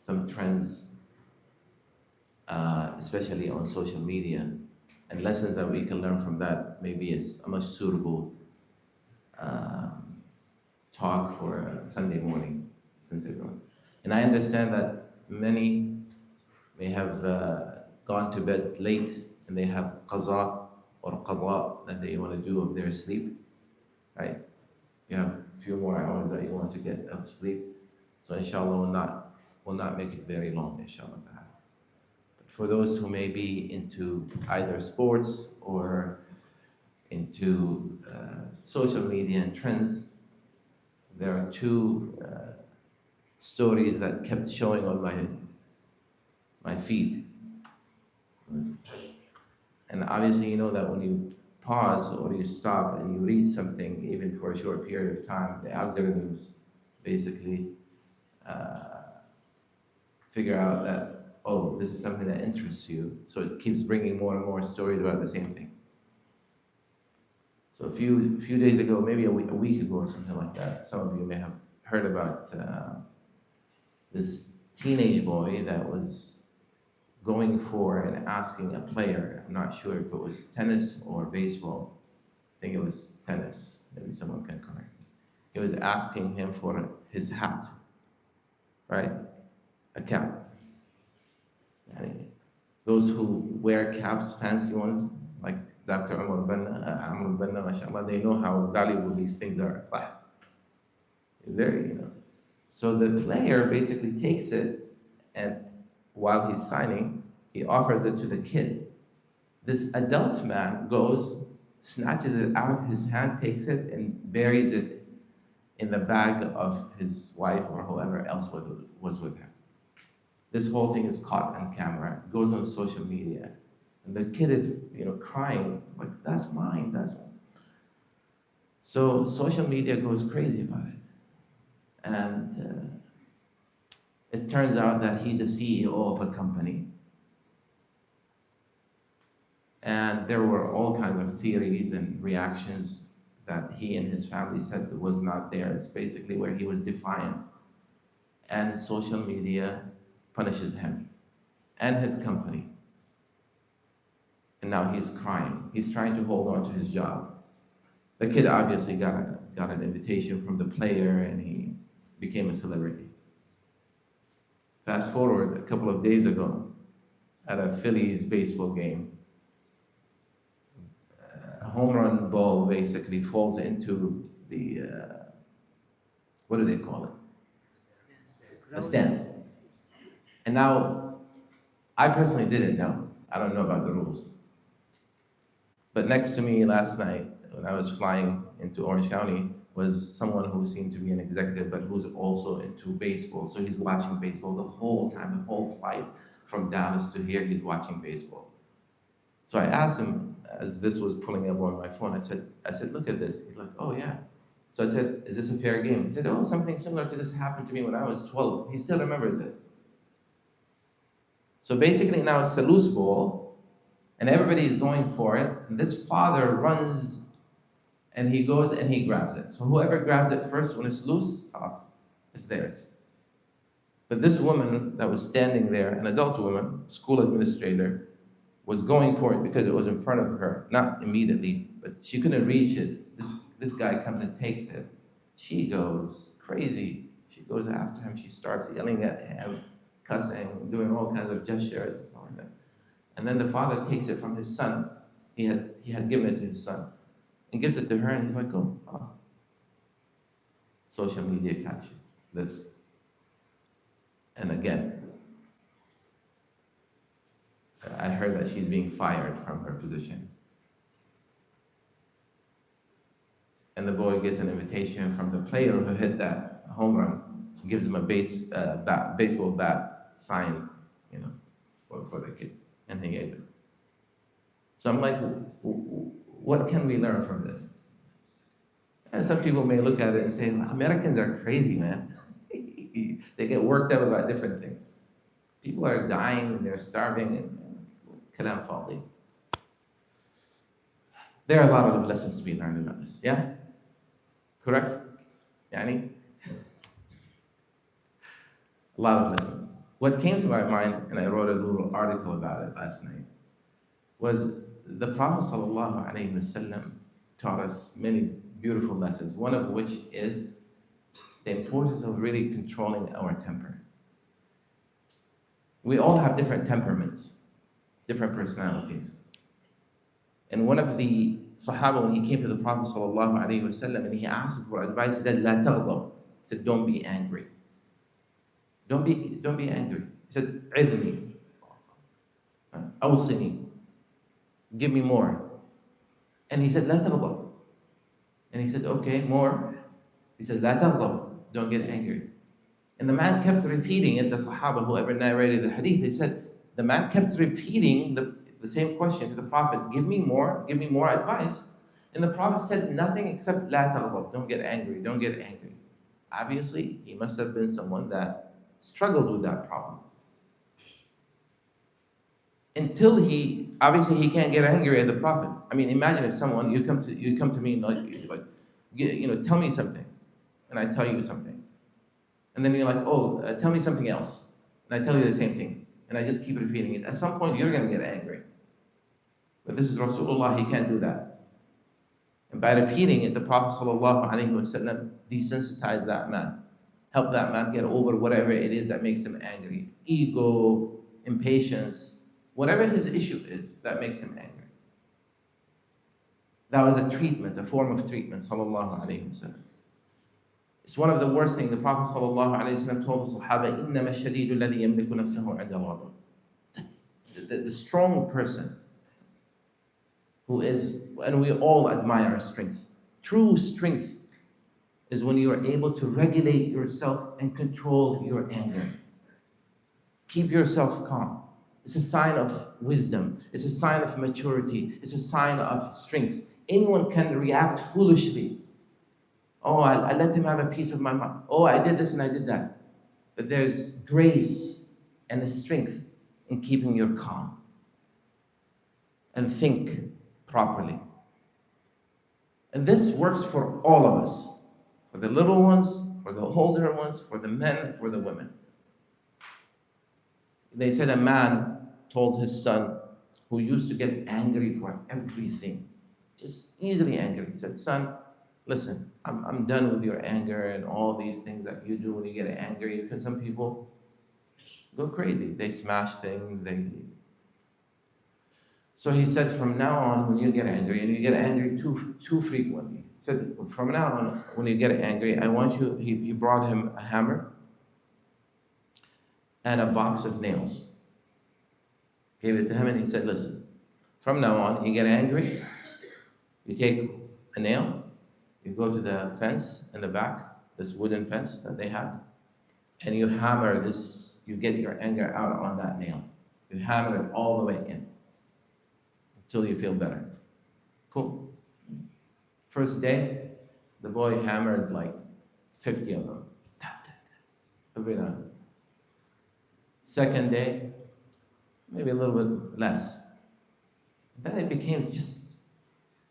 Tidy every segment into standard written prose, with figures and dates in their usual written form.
some trends, especially on social media, and lessons that we can learn from that. Maybe it's a much suitable talk for a Sunday morning, since it's on. And I understand that many may have gone to bed late and they have qaza or qada that they want to do of their sleep, right? You have a few more hours that you want to get of sleep. So inshallah will not make it very long, inshallah. But for those who may be into either sports or into social media and trends, there are two stories that kept showing on my feed. And obviously you know that when you pause or you stop and you read something, even for a short period of time, the algorithms basically figure out that, oh, this is something that interests you. So it keeps bringing more and more stories about the same thing. So a few days ago, maybe a week ago or something like that, some of you may have heard about this teenage boy that was going for and asking a player, I'm not sure if it was tennis or baseball, I think it was tennis, maybe someone can correct me. He was asking him for his hat, right? A cap. Those who wear caps, fancy ones, like Dr. Amr Banna, mashallah, they know how valuable these things are. Very, you know. So the player basically takes it, and while he's signing, he offers it to the kid. This adult man goes, snatches it out of his hand, takes it, and buries it in the bag of his wife or whoever else was with him. This whole thing is caught on camera, goes on social media, and the kid is, crying, like, that's mine, that's mine. So social media goes crazy about it. And it turns out that he's a CEO of a company. And there were all kinds of theories and reactions that he and his family said was not there. It's basically where he was defiant. And social media punishes him and his company. And now he's crying. He's trying to hold on to his job. The kid obviously got an invitation from the player, and he became a celebrity. Fast forward a couple of days ago, at a Phillies baseball game, a home run ball basically falls into the, what do they call it? The stands. And now, I personally didn't know. I don't know about the rules. But next to me last night, when I was flying into Orange County, was someone who seemed to be an executive, but who's also into baseball. So he's watching baseball the whole time, the whole flight from Dallas to here, he's watching baseball. So I asked him, as this was pulling up on my phone, I said, look at this. He's like, oh yeah. So I said, is this a fair game? He said, oh, something similar to this happened to me when I was 12. He still remembers it. So basically now it's a loose ball, and everybody is going for it. And this father runs, and he goes and he grabs it. So whoever grabs it first when it's loose, it's theirs. But this woman that was standing there, an adult woman, school administrator, was going for it because it was in front of her, not immediately, but she couldn't reach it. This guy comes and takes it. She goes crazy. She goes after him. She starts yelling at him, cussing, doing all kinds of gestures and so on. And then the father takes it from his son. He had given it to his son, and gives it to her, and he's like, oh, awesome. Social media catches this. And again, I heard that she's being fired from her position. And the boy gets an invitation from the player who hit that home run, gives him a baseball bat signed, for the kid, and he gave it. So I'm like, what can we learn from this? And some people may look at it and say, Americans are crazy, man. They get worked up about different things. People are dying and they're starving and kalam fadi. There are a lot of lessons to be learned about this, yeah? Correct? Yani? A lot of lessons. What came to my mind, and I wrote a little article about it last night, was the Prophet ﷺ taught us many beautiful lessons, one of which is the importance of really controlling our temper. We all have different temperaments, different personalities. And one of the Sahaba, when he came to the Prophet ﷺ and he asked him for advice, he said, "La taghdab." He said, don't be angry. Don't be angry. He said, "Idhni, awsini, give me more." And he said, "La taghdab." And he said, "Okay, more." He said, "La taghdab, don't get angry." And the man kept repeating it. The Sahaba, whoever narrated the hadith, they said, the man kept repeating the same question to the Prophet, give me more advice. And the Prophet said nothing except, "La taghdab, don't get angry, don't get angry." Obviously, he must have been someone that struggled with that problem. Until he can't get angry at the Prophet. I mean, imagine if someone, you come to me like, tell me something, and I tell you something. And then you're like, oh, tell me something else. And I tell you the same thing. And I just keep repeating it. At some point, you're going to get angry. But this is Rasulullah, he can't do that. And by repeating it, the Prophet ﷺ desensitized that man. Helped that man get over whatever it is that makes him angry. Ego, impatience, whatever his issue is that makes him angry. That was a treatment, a form of treatment, sallallahu alayhi wa sallam. It's one of the worst things. The Prophet ﷺ told the Sahaba, إِنَّمَا الشَّدِيدُ الَّذِي يَمْلِكُ نَفْسَهُ عِنْدَ الْغَضَبِ. The strong person who is, and we all admire strength. True strength is when you are able to regulate yourself and control your anger. Keep yourself calm. It's a sign of wisdom. It's a sign of maturity. It's a sign of strength. Anyone can react foolishly. Oh, I let him have a piece of my mind. Oh, I did this and I did that. But there's grace and a strength in keeping your calm and think properly. And this works for all of us, for the little ones, for the older ones, for the men, for the women. They said a man told his son, who used to get angry for everything, just easily angry. He said, "Son, listen, I'm done with your anger and all these things that you do when you get angry," because some people go crazy. They smash things. So he said, from now on, when you get angry, and you get angry too frequently, he said, from now on, when you get angry, I want you, he brought him a hammer and a box of nails. Gave it to him and he said, listen, from now on, you get angry, you take a nail, you go to the fence in the back, this wooden fence that they had, and you hammer this, you get your anger out on that nail. You hammer it all the way in until you feel better. Cool. First day, the boy hammered like 50 of them. Every night. Second day, maybe a little bit less. Then it became just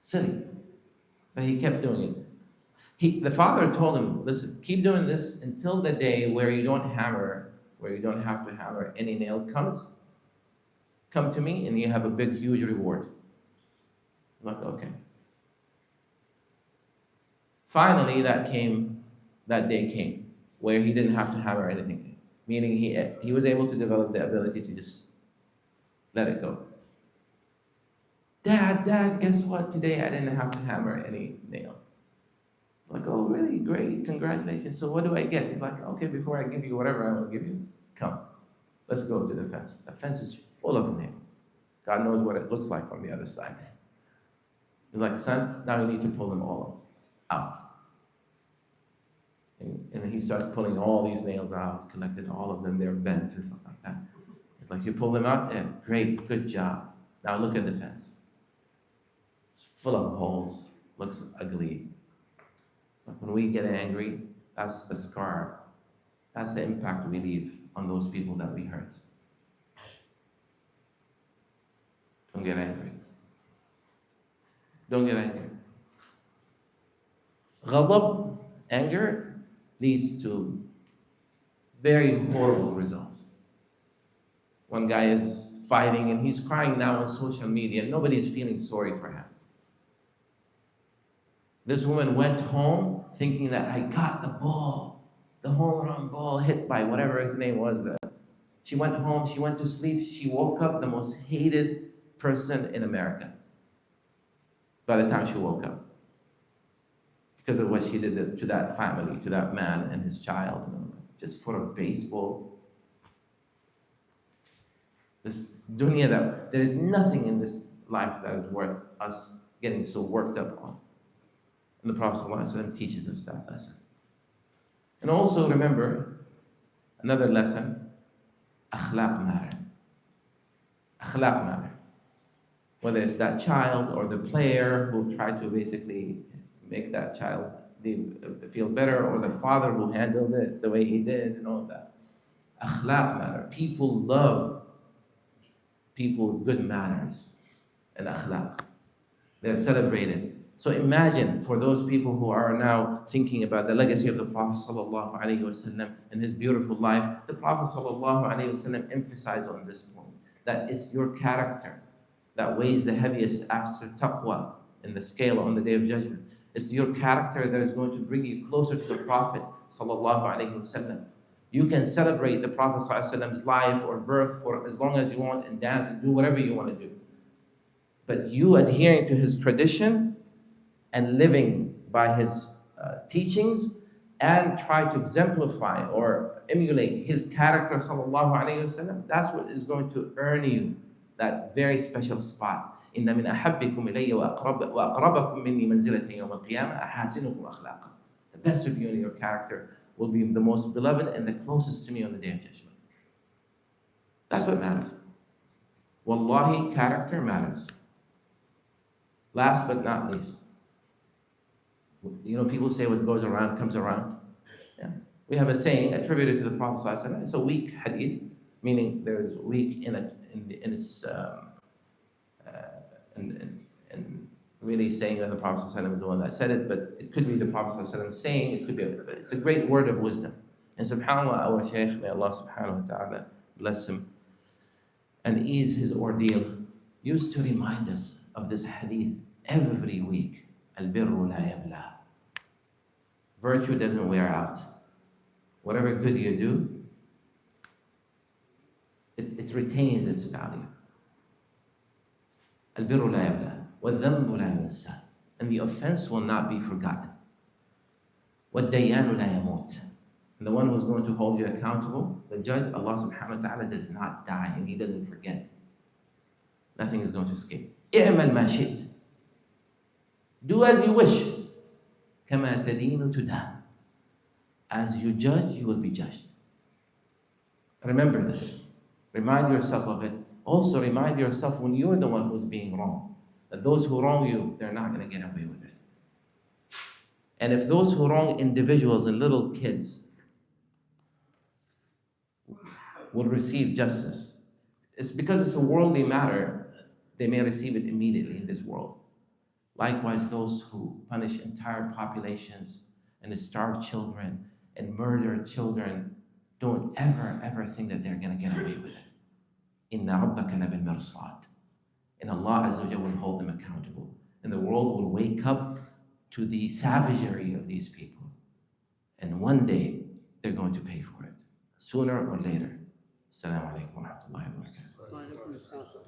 silly. But he kept doing it. The father told him, listen, keep doing this until the day where you don't have to hammer any nail comes. Come to me and you have a big, huge reward. I'm like, okay. Finally, that day came, where he didn't have to hammer anything. Meaning he was able to develop the ability to just let it go. Dad, guess what? Today I didn't have to hammer any nail. I'm like, oh, really? Great, congratulations. So what do I get? He's like, okay, before I give you whatever I want to give you, come. Let's go to the fence. The fence is full of nails. God knows what it looks like from the other side. He's like, son, now you need to pull them all out. And he starts pulling all these nails out, collected all of them, they're bent and stuff like that. It's like, you pull them out? Yeah, great, good job. Now look at the fence. It's full of holes, looks ugly. It's like when we get angry, that's the scar. That's the impact we leave on those people that we hurt. Don't get angry. Don't get angry. Ghadab, anger, leads to very horrible results. One guy is fighting and he's crying now on social media. Nobody's feeling sorry for him. This woman went home thinking that I got the ball, the home run ball hit by whatever his name was. She went home, she went to sleep, she woke up the most hated person in America by the time she woke up, because of what she did to that family, to that man and his child, just for a baseball. This dunya, that there is nothing in this life that is worth us getting so worked up on. And the Prophet ﷺ teaches us that lesson. And also remember, another lesson, akhlaq matter. Akhlaq matter. Whether it's that child or the player who tried to basically make that child feel better, or the father who handled it the way he did, and all of that. Akhlaq matter. People love people with good manners and akhlaq. They're celebrated. So imagine for those people who are now thinking about the legacy of the Prophet ﷺ and his beautiful life, the Prophet ﷺ emphasized on this point, that it's your character that weighs the heaviest after taqwa in the scale on the Day of Judgment. It's your character that is going to bring you closer to the Prophet ﷺ. You can celebrate the Prophet ﷺ's life or birth for as long as you want and dance and do whatever you want to do. But you adhering to his tradition and living by his teachings and try to exemplify or emulate his character ﷺ, that's what is going to earn you that very special spot. إن من أحبكم إلي وأقربكم مني منزلة يوم القيامة أحاسنكم أخلاقا. The best of you and your character will be the most beloved and the closest to me on the Day of Judgment. That's what matters. Wallahi, character matters. Last but not least, people say what goes around comes around. Yeah. We have a saying attributed to the Prophet ﷺ. It's a weak hadith, meaning there is weak in really saying that the Prophet ﷺ is the one that said it, but it could be the Prophet ﷺ saying, it could be, it's a great word of wisdom. And subhanAllah, our Shaykh, may Allah subhanahu wa ta'ala bless him and ease his ordeal, used to remind us of this hadith every week. Al-birru la yabla. Virtue doesn't wear out. Whatever good you do, it retains its value. Al-birru la yabla. وَالذَّنْبُ لَا يُنْسَى. And the offense will not be forgotten. وَالدَّيَّانُ لَا يَمُوتُ. And the one who's going to hold you accountable, the judge, Allah subhanahu wa ta'ala, does not die and he doesn't forget. Nothing is going to escape. اعمل ما شئت. Do as you wish. كما تدين تدان. As you judge, you will be judged. Remember this. Remind yourself of it. Also remind yourself when you're the one who's being wrong, that those who wrong you, they're not going to get away with it. And if those who wrong individuals and little kids will receive justice, it's because it's a worldly matter, they may receive it immediately in this world. Likewise, those who punish entire populations and starve children and murder children, don't ever think that they're going to get away with it. Inna rabbaka labil mirsad. And Allah Azza wa Jalla will hold them accountable. And the world will wake up to the savagery of these people. And one day, they're going to pay for it. Sooner or later. Assalamu alaikum wa rahmatullahi wa barakatuh.